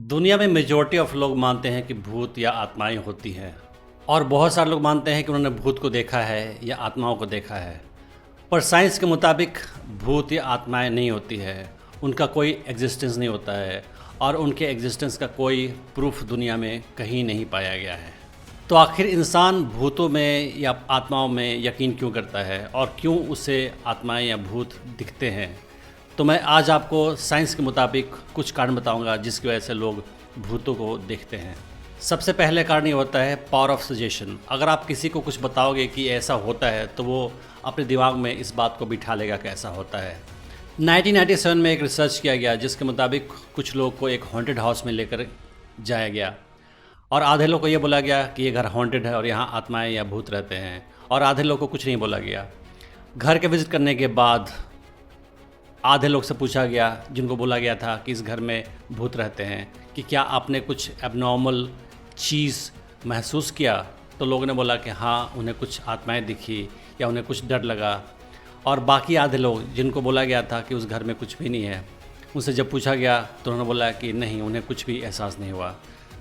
दुनिया में majority of लोग मानते हैं कि भूत या आत्माएं होती हैं और बहुत सारे लोग मानते हैं कि उन्होंने भूत को देखा है या आत्माओं को देखा है। पर साइंस के मुताबिक भूत या आत्माएं नहीं होती है, उनका कोई एग्जिस्टेंस नहीं होता है और उनके एग्जिस्टेंस का कोई प्रूफ दुनिया में कहीं नहीं पाया गया है। तो आखिर इंसान भूतों में या आत्माओं में यकीन क्यों करता है और क्यों उसे आत्माएं या भूत दिखते हैं? तो मैं आज आपको साइंस के मुताबिक कुछ कारण बताऊंगा जिसकी वजह से लोग भूतों को देखते हैं। सबसे पहले कारण ये होता है पावर ऑफ सजेशन। अगर आप किसी को कुछ बताओगे कि ऐसा होता है तो वो अपने दिमाग में इस बात को बिठा लेगा कि ऐसा होता है। 1997 में एक रिसर्च किया गया जिसके मुताबिक कुछ लोग को एक हॉन्टेड हाउस में लेकर जाया गया और आधे लोग को ये बोला गया कि ये घर हॉन्टेड है और यहाँ आत्माएं या भूत रहते हैं, और आधे लोग को कुछ नहीं बोला गया। घर के विज़िट करने के बाद आधे लोग से पूछा गया जिनको बोला गया था कि इस घर में भूत रहते हैं कि क्या आपने कुछ एबनॉर्मल चीज़ महसूस किया, तो लोगों ने बोला कि हाँ, उन्हें कुछ आत्माएं दिखी या उन्हें कुछ डर लगा। और बाकी आधे लोग जिनको बोला गया था कि उस घर में कुछ भी नहीं है, उनसे जब पूछा गया तो उन्होंने बोला कि नहीं, उन्हें कुछ भी एहसास नहीं हुआ।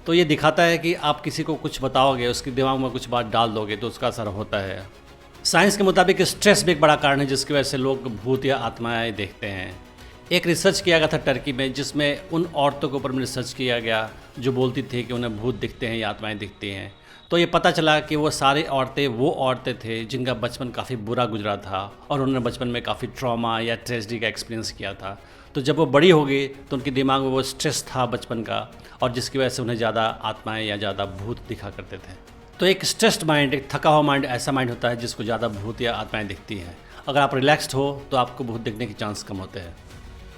तो ये दिखाता है कि आप किसी को कुछ बताओगे, उसके दिमाग में कुछ बात डाल दोगे तो उसका असर होता है। साइंस के मुताबिक स्ट्रेस भी एक बड़ा कारण है जिसकी वजह से लोग भूत या आत्माएं देखते हैं। एक रिसर्च किया गया था टर्की में, जिसमें उन औरतों के ऊपर में रिसर्च किया गया जो बोलती थी कि उन्हें भूत दिखते हैं या आत्माएं दिखती हैं। तो ये पता चला कि वो सारी औरतें वो औरतें थे जिनका बचपन काफ़ी बुरा गुजरा था और उन्होंने बचपन में काफ़ी ट्रॉमा या ट्रेजेडी का एक्सपीरियंस किया था। तो जब वो बड़ी हो गई तो उनके दिमाग में वो स्ट्रेस था बचपन का, और जिसकी वजह से उन्हें ज़्यादा आत्माएं या ज़्यादा भूत दिखा करते थे। तो एक स्ट्रेस्ड माइंड, एक थका हुआ माइंड ऐसा माइंड होता है जिसको ज़्यादा भूत या आत्माएं दिखती हैं। अगर आप रिलैक्स्ड हो तो आपको भूत दिखने के चांस कम होते हैं।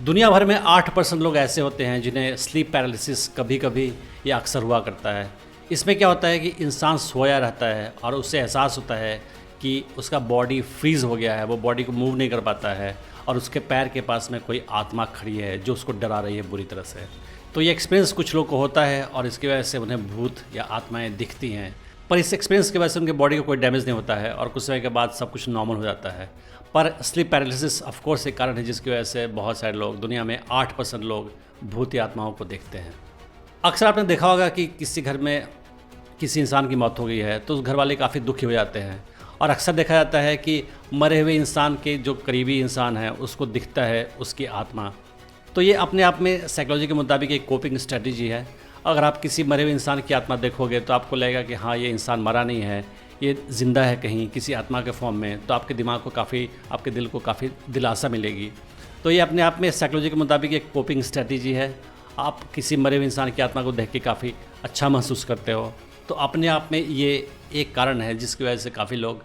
दुनिया भर में 8% लोग ऐसे होते हैं जिन्हें स्लीप पैरालिसिस कभी कभी या अक्सर हुआ करता है। इसमें क्या होता है कि इंसान सोया रहता है और उससे एहसास होता है कि उसका बॉडी फ्रीज़ हो गया है, वो बॉडी को मूव नहीं कर पाता है और उसके पैर के पास में कोई आत्मा खड़ी है जो उसको डरा रही है बुरी तरह से। तो ये एक्सपीरियंस कुछ लोग को होता है और इसकी वजह से उन्हें भूत या आत्माएं दिखती हैं। पर इस एक्सपीरियंस की वजह से उनके बॉडी को कोई डैमेज नहीं होता है और कुछ समय के बाद सब कुछ नॉर्मल हो जाता है। पर स्लीप पैरालिसिस ऑफ कोर्स एक कारण है जिसकी वजह से बहुत सारे लोग, दुनिया में 8% लोग भूत या आत्माओं को देखते हैं। अक्सर आपने देखा होगा कि किसी घर में किसी इंसान की मौत हो गई है तो उस घर वाले काफ़ी दुखी हो जाते हैं, और अक्सर देखा जाता है कि मरे हुए इंसान के जो करीबी इंसान है उसको दिखता है उसकी आत्मा। तो ये अपने आप में साइकोलॉजी के मुताबिक एक कोपिंग स्ट्रेटजी है। अगर आप किसी मरे हुए इंसान की आत्मा देखोगे तो आपको लगेगा कि हाँ, ये इंसान मरा नहीं है, ये ज़िंदा है कहीं किसी आत्मा के फॉर्म में, तो आपके दिमाग को काफ़ी, आपके दिल को काफ़ी दिलासा मिलेगी। तो ये अपने आप में साइकोलॉजी के मुताबिक एक कोपिंग स्ट्रेटजी है। आप किसी मरे हुए इंसान की आत्मा को देख के काफ़ी अच्छा महसूस करते हो। तो अपने आप में ये एक कारण है जिसकी वजह से काफ़ी लोग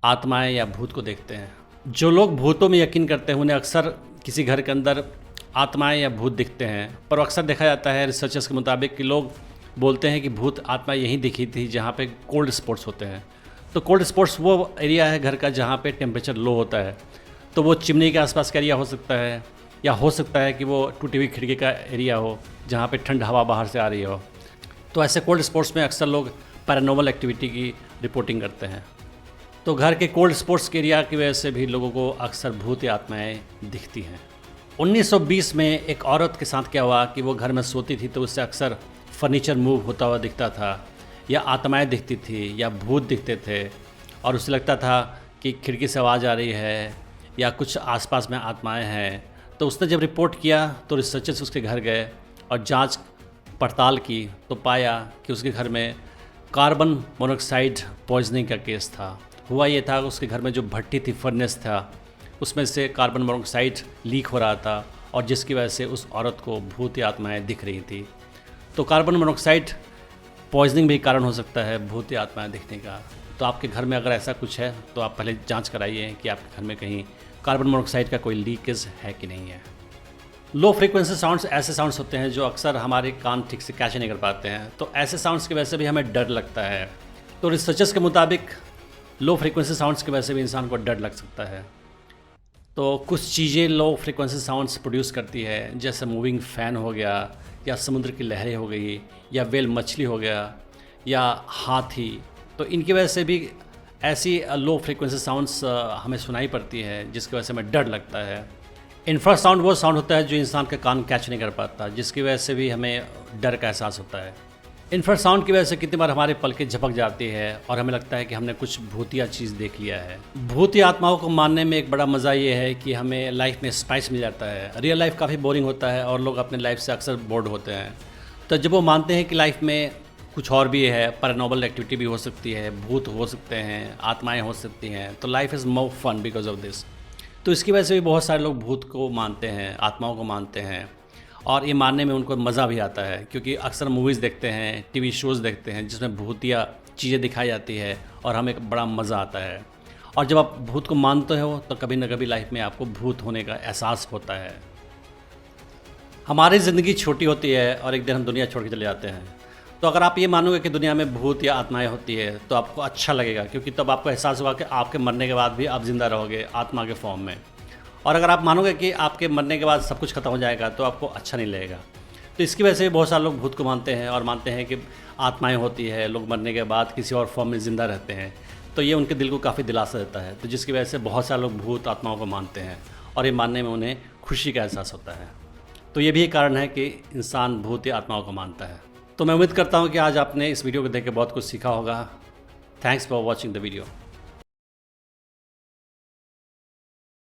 आत्माएं या भूत को देखते हैं। जो लोग भूतों में यकीन करते हैं उन्हें अक्सर किसी घर के अंदर आत्माएं या भूत दिखते हैं, पर अक्सर देखा जाता है रिसर्चर्स के मुताबिक कि लोग बोलते हैं कि भूत आत्मा यहीं दिखी थी जहाँ पे कोल्ड स्पॉट्स होते हैं। तो कोल्ड स्पॉट्स वो एरिया है घर का जहाँ पे टेम्परेचर लो होता है। तो वो चिमनी के आसपास का एरिया हो सकता है, या हो सकता है कि वो टूटी हुई खिड़की का एरिया हो जहाँ पे ठंड हवा बाहर से आ रही हो। तो ऐसे कोल्ड स्पॉट्स में अक्सर लोग पैरानॉर्मल एक्टिविटी की रिपोर्टिंग करते हैं। तो घर के कोल्ड स्पॉट्स के एरिया की वजह से भी लोगों को अक्सर भूत या आत्माएँ दिखती हैं। 1920 में एक औरत के साथ क्या हुआ कि वो घर में सोती थी तो उससे अक्सर फर्नीचर मूव होता हुआ दिखता था, या आत्माएं दिखती थी या भूत दिखते थे, और उसे लगता था कि खिड़की से आवाज़ आ रही है या कुछ आसपास में आत्माएं हैं। तो उसने जब रिपोर्ट किया तो रिसर्चर्स उसके घर गए और जांच पड़ताल की तो पाया कि उसके घर में कार्बन मोनोऑक्साइड पॉइजनिंग का केस था। हुआ ये था, उसके घर में जो भट्टी थी, फर्नेस था, उसमें से कार्बन मोनोऑक्साइड लीक हो रहा था और जिसकी वजह से उस औरत को भूत या आत्माएं दिख रही थी। तो कार्बन मोनोऑक्साइड पॉइजनिंग भी कारण हो सकता है भूत या आत्माएं दिखने का। तो आपके घर में अगर ऐसा कुछ है तो आप पहले जांच कराइए कि आपके घर में कहीं कार्बन मोनोऑक्साइड का कोई लीकेज है कि नहीं है। लो फ्रीक्वेंसी साउंड्स ऐसे साउंड्स होते हैं जो अक्सर हमारे कान ठीक से कैच नहीं कर पाते हैं, तो ऐसे साउंड्स की वजह से भी हमें डर लगता है। तो रिसर्चर्स के मुताबिक लो फ्रीक्वेंसी साउंड्स की वजह से भी इंसान को डर लग सकता है। तो कुछ चीज़ें लो फ्रीक्वेंसी साउंड्स प्रोड्यूस करती है, जैसे मूविंग फ़ैन हो गया, या समुद्र की लहरें हो गई, या वेल मछली हो गया, या हाथी। तो इनकी वजह से भी ऐसी लो फ्रीक्वेंसी साउंड्स हमें सुनाई पड़ती है जिसकी वजह से हमें डर लगता है। इंफ्रासाउंड वो साउंड होता है जो इंसान का कान कैच नहीं कर पाता, जिसकी वजह से भी हमें डर का एहसास होता है। इंफ्रासाउंड की वजह से कितनी बार हमारे पलकें झपक जाती है और हमें लगता है कि हमने कुछ भूतिया चीज़ देख लिया है। भूतिया आत्माओं को मानने में एक बड़ा मज़ा ये है कि हमें लाइफ में स्पाइस मिल जाता है। रियल लाइफ काफ़ी बोरिंग होता है और लोग अपने लाइफ से अक्सर बोर्ड होते हैं। तो जब वो मानते हैं कि लाइफ में कुछ और भी है, पैरानॉर्मल एक्टिविटी भी हो सकती है, भूत हो सकते हैं, आत्माएँ हो सकती हैं, तो life is more fun because of this. तो इसकी वजह से भी बहुत सारे लोग भूत को मानते हैं, आत्माओं को मानते हैं और ये मानने में उनको मज़ा भी आता है, क्योंकि अक्सर मूवीज़ देखते हैं, टीवी शोज़ देखते हैं जिसमें भूतिया चीज़ें दिखाई जाती है और हमें एक बड़ा मज़ा आता है। और जब आप भूत को मानते हो तो कभी ना कभी लाइफ में आपको भूत होने का एहसास होता है। हमारी ज़िंदगी छोटी होती है और एक दिन हम दुनिया छोड़ के चले जाते हैं। तो अगर आप ये मानोगे कि दुनिया में भूत या आत्माएँ होती है तो आपको अच्छा लगेगा, क्योंकि तब आपको एहसास होगा कि आपके मरने के बाद भी आप ज़िंदा रहोगे आत्मा के फॉर्म में। और अगर आप मानोगे कि आपके मरने के बाद सब कुछ खत्म हो जाएगा तो आपको अच्छा नहीं लगेगा। तो इसकी वजह से बहुत सारे लोग भूत को मानते हैं और मानते हैं कि आत्माएं होती है, लोग मरने के बाद किसी और फॉर्म में ज़िंदा रहते हैं। तो ये उनके दिल को काफ़ी दिलासा देता है। तो जिसकी वजह से बहुत सारे लोग भूत आत्माओं को मानते हैं और ये मानने में उन्हें खुशी का एहसास होता है। तो ये भी एक कारण है कि इंसान भूत या आत्माओं को मानता है। तो मैं उम्मीद करता हूँ कि आज आपने इस वीडियो को देख के बहुत कुछ सीखा होगा। Thanks for watching the video.